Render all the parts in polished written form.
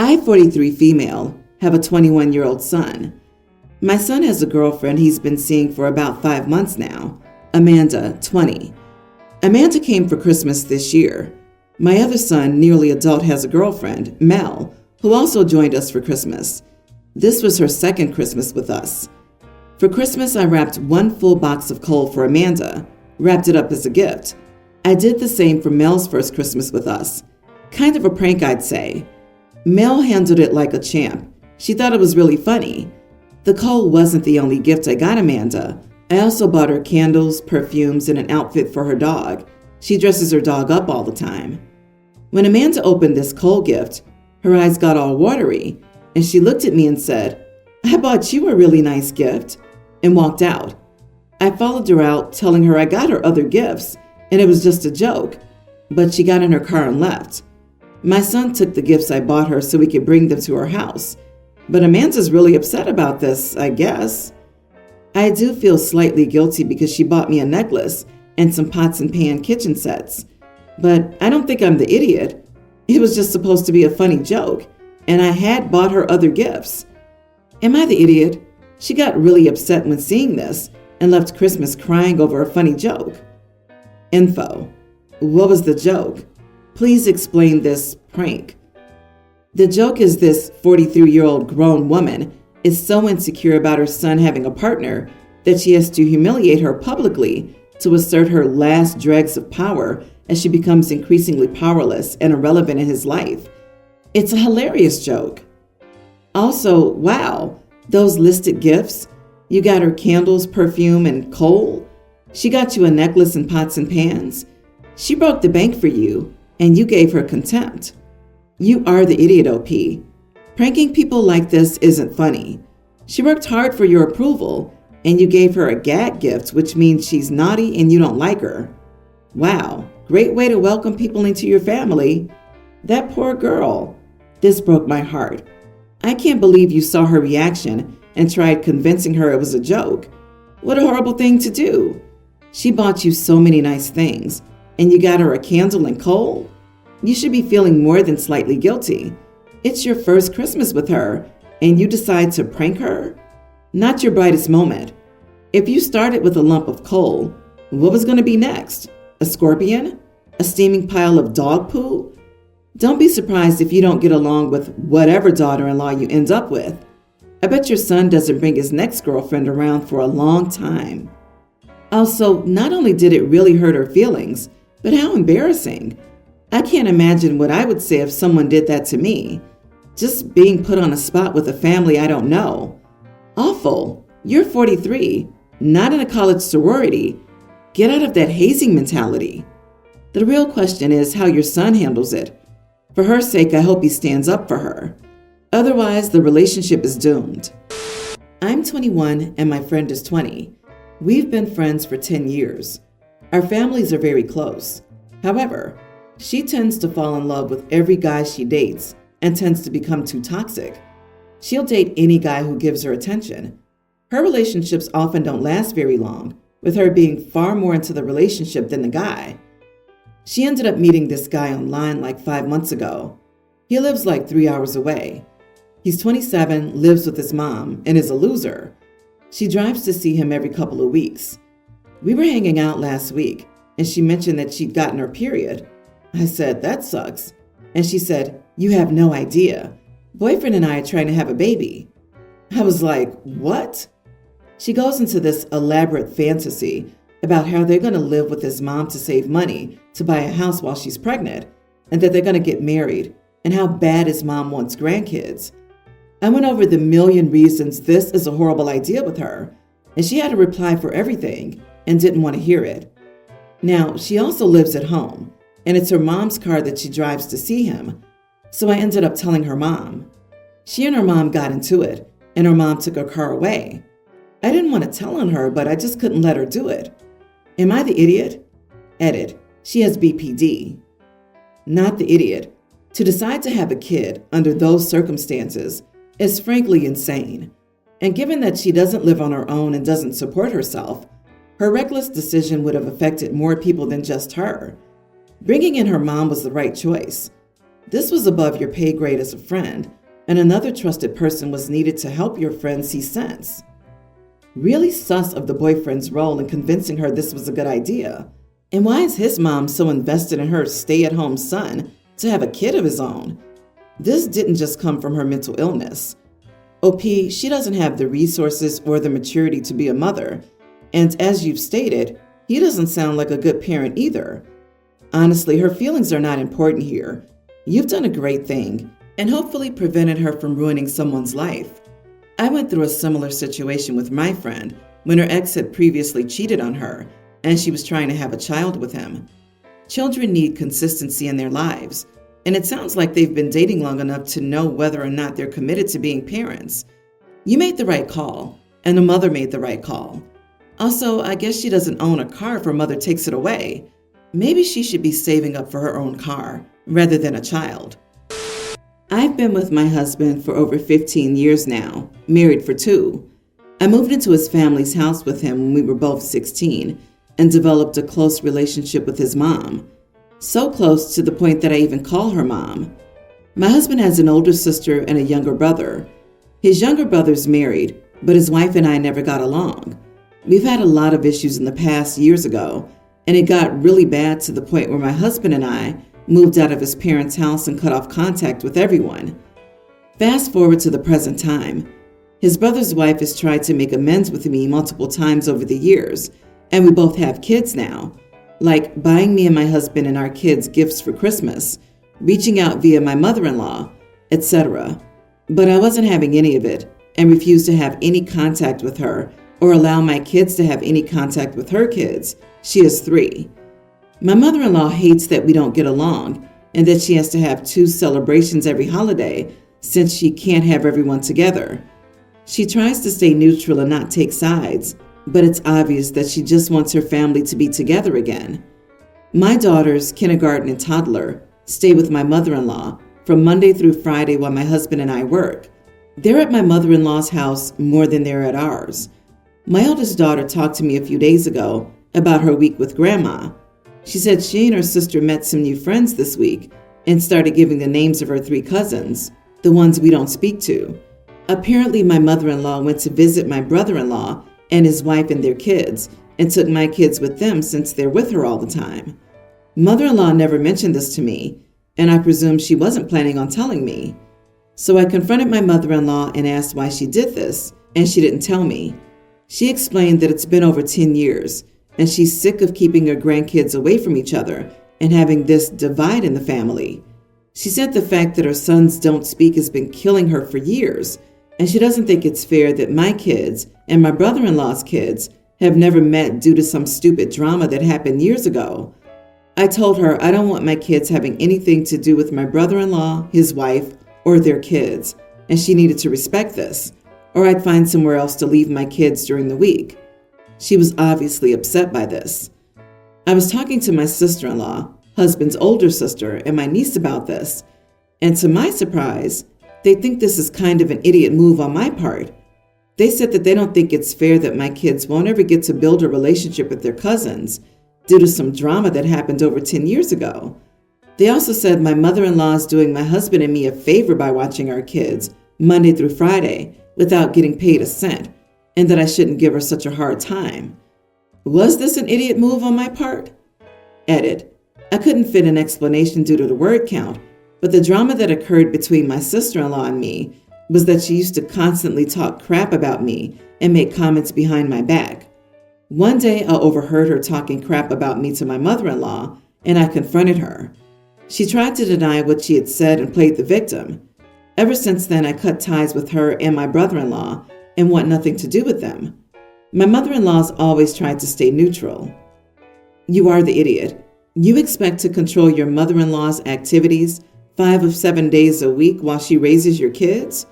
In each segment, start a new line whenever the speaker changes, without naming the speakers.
I, 43 female, have a 21-year-old son. My son has a girlfriend he's been seeing for about 5 months now, Amanda, 20. Amanda came for Christmas this year. My other son, nearly adult, has a girlfriend, Mel, who also joined us for Christmas. This was her second Christmas with us. For Christmas, I wrapped 1 full box of coal for Amanda, wrapped it up as a gift. I did the same for Mel's first Christmas with us. Kind of a prank, I'd say. Mel handled it like a champ. She thought it was really funny. The coal wasn't the only gift I got Amanda. I also bought her candles, perfumes, and an outfit for her dog. She dresses her dog up all the time. When Amanda opened this coal gift, her eyes got all watery, and she looked at me and said, "I bought you a really nice gift," and walked out. I followed her out, telling her I got her other gifts, and it was just a joke, but she got in her car and left. My son took the gifts I bought her so we could bring them to her house, but Amanda's really upset about this, I guess. I do feel slightly guilty because she bought me a necklace and some pots and pan kitchen sets, but I don't think I'm the idiot. It was just supposed to be a funny joke, and I had bought her other gifts. Am I the idiot? She got really upset when seeing this and left Christmas crying over a funny joke. Info. What was the joke? Please explain this prank. The joke is this 43-year-old grown woman is so insecure about her son having a partner that she has to humiliate her publicly to assert her last dregs of power as she becomes increasingly powerless and irrelevant in his life. It's a hilarious joke. Also, wow, those listed gifts. You got her candles, perfume, and coal. She got you a necklace and pots and pans. She broke the bank for you, and you gave her contempt. You are the idiot, OP. Pranking people like this isn't funny. She worked hard for your approval, and you gave her a gag gift, which means she's naughty and you don't like her. Wow, great way to welcome people into your family. That poor girl. This broke my heart. I can't believe you saw her reaction and tried convincing her it was a joke. What a horrible thing to do. She bought you so many nice things, and you got her a candle and coal? You should be feeling more than slightly guilty. It's your first Christmas with her, and you decide to prank her? Not your brightest moment. If you started with a lump of coal, what was going to be next? A scorpion? A steaming pile of dog poo? Don't be surprised if you don't get along with whatever daughter-in-law you end up with. I bet your son doesn't bring his next girlfriend around for a long time. Also, not only did it really hurt her feelings, but how embarrassing. I can't imagine what I would say if someone did that to me. Just being put on a spot with a family I don't know. Awful. You're 43, not in a college sorority. Get out of that hazing mentality. The real question is how your son handles it. For her sake, I hope he stands up for her. Otherwise, the relationship is doomed. I'm 21 and my friend is 20. We've been friends for 10 years. Our families are very close. However, she tends to fall in love with every guy she dates and tends to become too toxic. She'll date any guy who gives her attention. Her relationships often don't last very long, with her being far more into the relationship than the guy. She ended up meeting this guy online like 5 months ago. He lives like 3 hours away. He's 27, lives with his mom, and is a loser. She drives to see him every couple of weeks. We were hanging out last week, and she mentioned that she'd gotten her period. I said, "That sucks." And she said, "You have no idea. Boyfriend and I are trying to have a baby." I was like, "What?" She goes into this elaborate fantasy about how they're going to live with his mom to save money to buy a house while she's pregnant, and that they're going to get married, and how bad his mom wants grandkids. I went over the million reasons this is a horrible idea with her, and she had a reply for everything and didn't want to hear it. Now, she also lives at home, and it's her mom's car that she drives to see him, so I ended up telling her mom. She and her mom got into it, and her mom took her car away. I didn't want to tell on her, but I just couldn't let her do it. Am I the idiot? Edit. She has BPD. Not the idiot. To decide to have a kid under those circumstances is frankly insane. And given that she doesn't live on her own and doesn't support herself, her reckless decision would have affected more people than just her. Bringing in her mom was the right choice. This was above your pay grade as a friend, and another trusted person was needed to help your friend see sense. Really sus of the boyfriend's role in convincing her this was a good idea. And why is his mom so invested in her stay-at-home son to have a kid of his own? This didn't just come from her mental illness. OP, she doesn't have the resources or the maturity to be a mother. And as you've stated, he doesn't sound like a good parent either. Honestly, her feelings are not important here. You've done a great thing and hopefully prevented her from ruining someone's life. I went through a similar situation with my friend when her ex had previously cheated on her and she was trying to have a child with him. Children need consistency in their lives, and it sounds like they've been dating long enough to know whether or not they're committed to being parents. You made the right call, and the mother made the right call. Also, I guess she doesn't own a car if her mother takes it away. Maybe she should be saving up for her own car rather than a child. I've been with my husband for over 15 years now, married for 2. I moved into his family's house with him when we were both 16 and developed a close relationship with his mom. So close to the point that I even call her mom. My husband has an older sister and a younger brother. His younger brother's married, but his wife and I never got along. We've had a lot of issues in the past years ago, and it got really bad to the point where my husband and I moved out of his parents' house and cut off contact with everyone. Fast forward to the present time. His brother's wife has tried to make amends with me multiple times over the years, and we both have kids now, like buying me and my husband and our kids gifts for Christmas, reaching out via my mother-in-law, etc. But I wasn't having any of it and refused to have any contact with her or allow my kids to have any contact with her kids. She has 3. My mother-in-law hates that we don't get along and that she has to have 2 celebrations every holiday since she can't have everyone together. She tries to stay neutral and not take sides, but it's obvious that she just wants her family to be together again. My daughters, kindergarten and toddler, stay with my mother-in-law from Monday through Friday while my husband and I work. They're at my mother-in-law's house more than they're at ours. My eldest daughter talked to me a few days ago about her week with Grandma. She said she and her sister met some new friends this week and started giving the names of her 3 cousins, the ones we don't speak to. Apparently, my mother-in-law went to visit my brother-in-law and his wife and their kids and took my kids with them since they're with her all the time. Mother-in-law never mentioned this to me, and I presumed she wasn't planning on telling me. So I confronted my mother-in-law and asked why she did this, and she didn't tell me. She explained that it's been over 10 years, and she's sick of keeping her grandkids away from each other and having this divide in the family. She said the fact that her sons don't speak has been killing her for years, and she doesn't think it's fair that my kids and my brother-in-law's kids have never met due to some stupid drama that happened years ago. I told her I don't want my kids having anything to do with my brother-in-law, his wife, or their kids, and she needed to respect this, or I'd find somewhere else to leave my kids during the week. She was obviously upset by this. I was talking to my sister-in-law, husband's older sister, and my niece about this, and to my surprise, they think this is kind of an idiot move on my part. They said that they don't think it's fair that my kids won't ever get to build a relationship with their cousins due to some drama that happened over 10 years ago. They also said my mother-in-law is doing my husband and me a favor by watching our kids Monday through Friday without getting paid a cent, and that I shouldn't give her such a hard time. Was this an idiot move on my part? Edit. I couldn't fit an explanation due to the word count, but the drama that occurred between my sister-in-law and me was that she used to constantly talk crap about me and make comments behind my back. One day, I overheard her talking crap about me to my mother-in-law, and I confronted her. She tried to deny what she had said and played the victim. Ever since then, I cut ties with her and my brother-in-law and want nothing to do with them. My mother-in-law's always tried to stay neutral. You are the idiot. You expect to control your mother-in-law's activities 5 of 7 days a week while she raises your kids?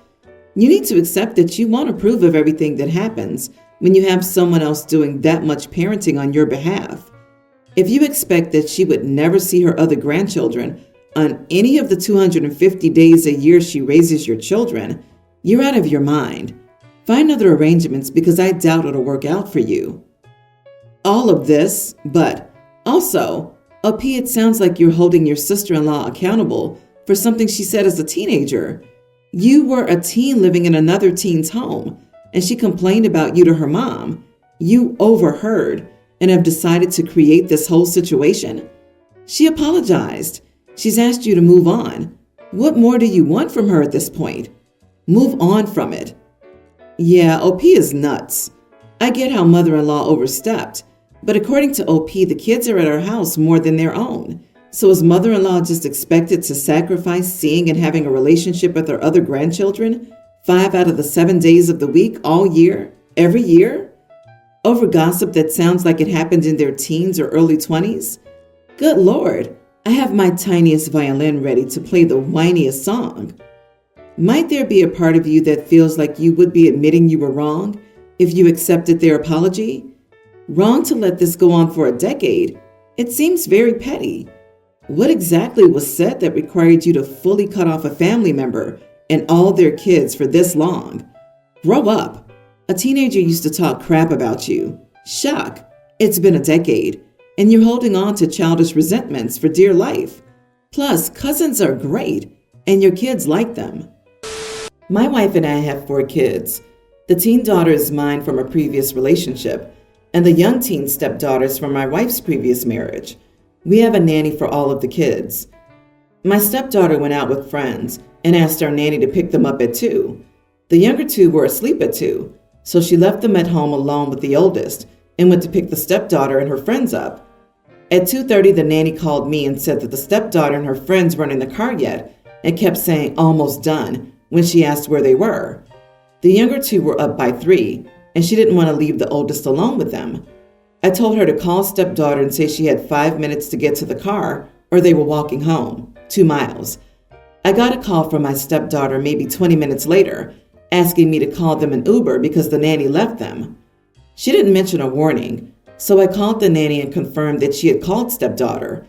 You need to accept that you won't approve of everything that happens when you have someone else doing that much parenting on your behalf. If you expect that she would never see her other grandchildren on any of the 250 days a year she raises your children, you're out of your mind. Find other arrangements because I doubt it'll work out for you. All of this, but also, OP, it sounds like you're holding your sister-in-law accountable for something she said as a teenager. You were a teen living in another teen's home, and she complained about you to her mom. You overheard and have decided to create this whole situation. She apologized. She's asked you to move on. What more do you want from her at this point? Move on from it. Yeah, OP is nuts. I get how mother-in-law overstepped, but according to OP, the kids are at our house more than their own. So is mother-in-law just expected to sacrifice seeing and having a relationship with her other grandchildren 5 out of the 7 days of the week, all year, every year? Over gossip that sounds like it happened in their teens or early 20s? Good Lord, I have my tiniest violin ready to play the whiniest song. Might there be a part of you that feels like you would be admitting you were wrong if you accepted their apology? Wrong to let this go on for a decade. It seems very petty. What exactly was said that required you to fully cut off a family member and all their kids for this long? Grow up. A teenager used to talk crap about you. Shock. It's been a decade, and you're holding on to childish resentments for dear life. Plus, cousins are great, and your kids like them. My wife and I have 4 kids. The teen daughter is mine from a previous relationship, and the young teen stepdaughter is from my wife's previous marriage. We have a nanny for all of the kids. My stepdaughter went out with friends and asked our nanny to pick them up at 2. The younger 2 were asleep at 2, so she left them at home alone with the oldest and went to pick the stepdaughter and her friends up. At 2:30, the nanny called me and said that the stepdaughter and her friends weren't in the car yet and kept saying almost done when she asked where they were. The younger 2 were up by 3, and she didn't want to leave the oldest alone with them. I told her to call stepdaughter and say she had 5 minutes to get to the car or they were walking home, 2 miles. I got a call from my stepdaughter maybe 20 minutes later asking me to call them an Uber because the nanny left them. She didn't mention a warning, so I called the nanny and confirmed that she had called stepdaughter.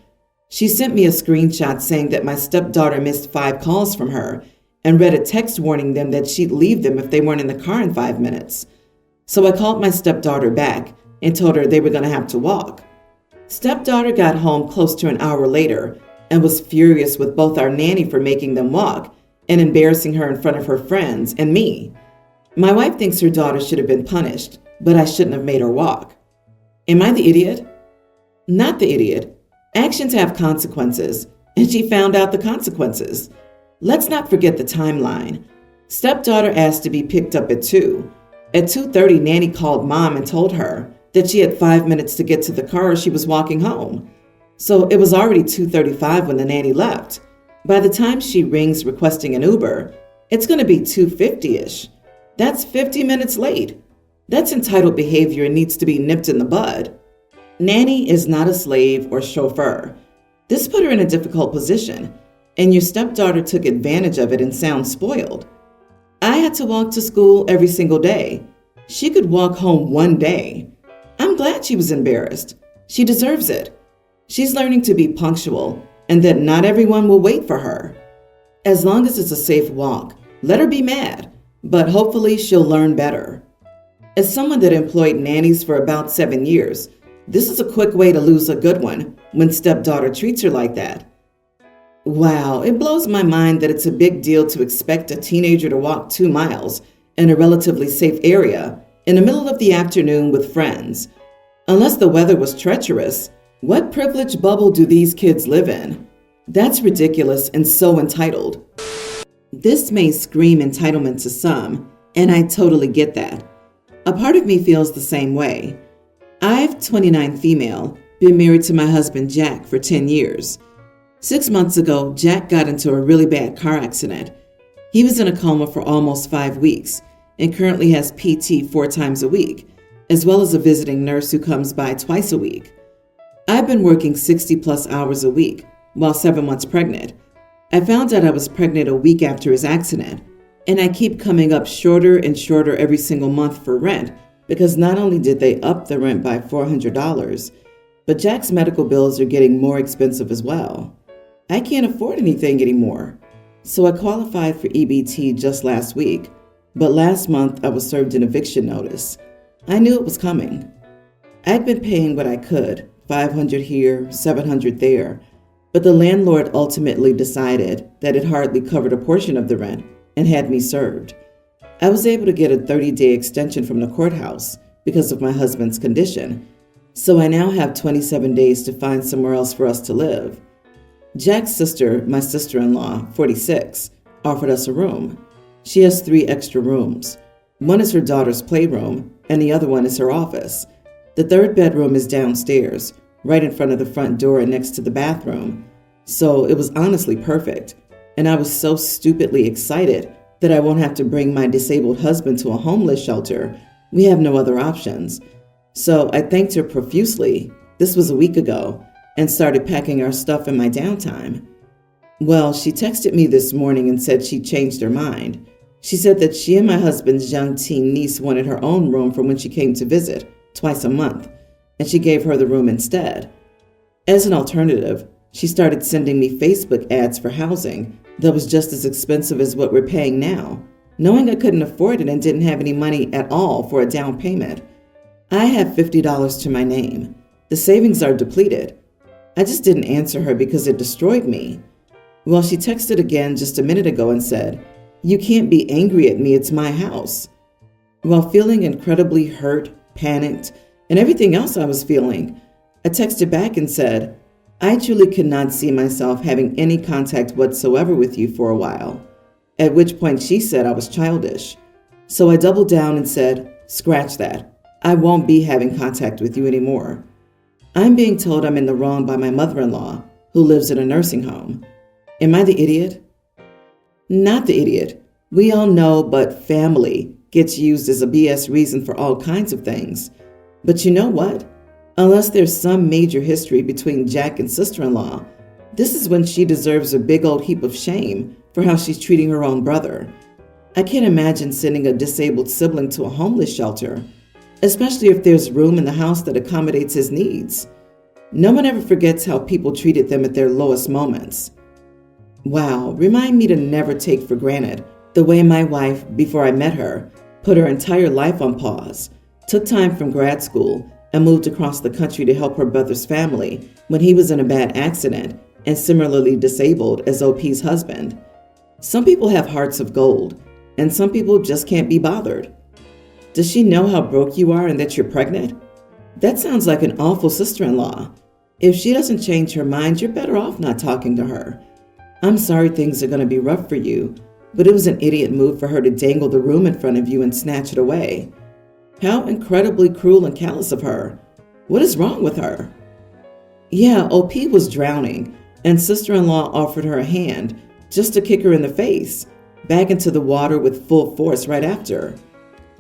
She sent me a screenshot saying that my stepdaughter missed 5 calls from her and read a text warning them that she'd leave them if they weren't in the car in 5 minutes. So I called my stepdaughter back and told her they were going to have to walk. Stepdaughter got home close to an hour later and was furious with both our nanny for making them walk and embarrassing her in front of her friends and me. My wife thinks her daughter should have been punished, but I shouldn't have made her walk. Am I the idiot? Not the idiot. Actions have consequences, and she found out the consequences. Let's not forget the timeline. Stepdaughter asked to be picked up at 2. At 2:30, nanny called mom and told her that she had 5 minutes to get to the car or she was walking home. So it was already 2:35 when the nanny left. By the time she rings requesting an Uber, it's going to be 2:50-ish. That's 50 minutes late. That's entitled behavior and needs to be nipped in the bud. Nanny is not a slave or chauffeur. This put her in a difficult position, and your stepdaughter took advantage of it and sounds spoiled. I had to walk to school every single day. She could walk home one day. I'm glad she was embarrassed. She deserves it. She's learning to be punctual and that not everyone will wait for her. As long as it's a safe walk, let her be mad, but hopefully she'll learn better. As someone that employed nannies for about 7 years, this is a quick way to lose a good one when stepdaughter treats her like that. Wow, it blows my mind that it's a big deal to expect a teenager to walk 2 miles in a relatively safe area in the middle of the afternoon with friends. Unless the weather was treacherous, what privileged bubble do these kids live in? That's ridiculous and so entitled. This may scream entitlement to some, and I totally get that. A part of me feels the same way. I've 29 female, been married to my husband Jack for 10 years. 6 months ago, Jack got into a really bad car accident. He was in a coma for almost 5 weeks and currently has PT 4 times a week, as well as a visiting nurse who comes by twice a week. I've been working 60 plus hours a week while 7 months pregnant. I found out I was pregnant a week after his accident, and I keep coming up shorter and shorter every single month for rent because not only did they up the rent by $400, but Jack's medical bills are getting more expensive as well. I can't afford anything anymore. So I qualified for EBT just last week, but last month I was served an eviction notice. I knew it was coming. I'd been paying what I could, $500 here, $700 there, but the landlord ultimately decided that it hardly covered a portion of the rent and had me served. I was able to get a 30-day extension from the courthouse because of my husband's condition, so I now have 27 days to find somewhere else for us to live. Jack's sister, my sister-in-law, 46, offered us a room. She has 3 extra rooms. One is her daughter's playroom, and the other one is her office. The 3rd bedroom is downstairs, right in front of the front door and next to the bathroom. So it was honestly perfect, and I was so stupidly excited that I won't have to bring my disabled husband to a homeless shelter. We have no other options. So I thanked her profusely. This was a week ago, and started packing our stuff in my downtime. Well, she texted me this morning and said she changed her mind. She said that she and my husband's young teen niece wanted her own room for when she came to visit, twice a month, and she gave her the room instead. As an alternative, she started sending me Facebook ads for housing that was just as expensive as what we're paying now, knowing I couldn't afford it and didn't have any money at all for a down payment. I have $50 to my name. The savings are depleted. I just didn't answer her because it destroyed me. Well, she texted again just a minute ago and said, "You can't be angry at me, it's my house." While feeling incredibly hurt, panicked, and everything else I was feeling, I texted back and said, "I truly could not see myself having any contact whatsoever with you for a while," at which point she said I was childish. So I doubled down and said, "Scratch that. I won't be having contact with you anymore." I'm being told I'm in the wrong by my mother-in-law, who lives in a nursing home. Am I the idiot? Not the idiot. We all know, but family gets used as a BS reason for all kinds of things. But you know what? Unless there's some major history between Jack and sister-in-law, this is when she deserves a big old heap of shame for how she's treating her own brother. I can't imagine sending a disabled sibling to a homeless shelter, especially if there's room in the house that accommodates his needs. No one ever forgets how people treated them at their lowest moments. Wow, remind me to never take for granted the way my wife, before I met her, put her entire life on pause, took time from grad school, and moved across the country to help her brother's family when he was in a bad accident and similarly disabled as OP's husband. Some people have hearts of gold, and some people just can't be bothered. Does she know how broke you are and that you're pregnant? That sounds like an awful sister-in-law. If she doesn't change her mind, you're better off not talking to her. I'm sorry things are going to be rough for you, but it was an idiot move for her to dangle the room in front of you and snatch it away. How incredibly cruel and callous of her. What is wrong with her? Yeah, OP was drowning, and sister-in-law offered her a hand just to kick her in the face, back into the water with full force right after.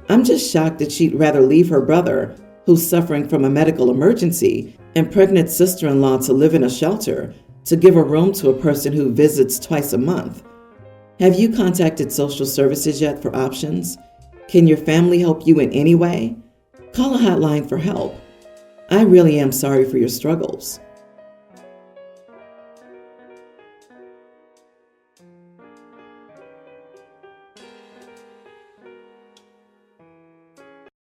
I'm just shocked that she'd rather leave her brother, who's suffering from a medical emergency, and pregnant sister-in-law to live in a shelter, to give a room to a person who visits twice a month. Have you contacted social services yet for options? Can your family help you in any way? Call a hotline for help. I really am sorry for your struggles.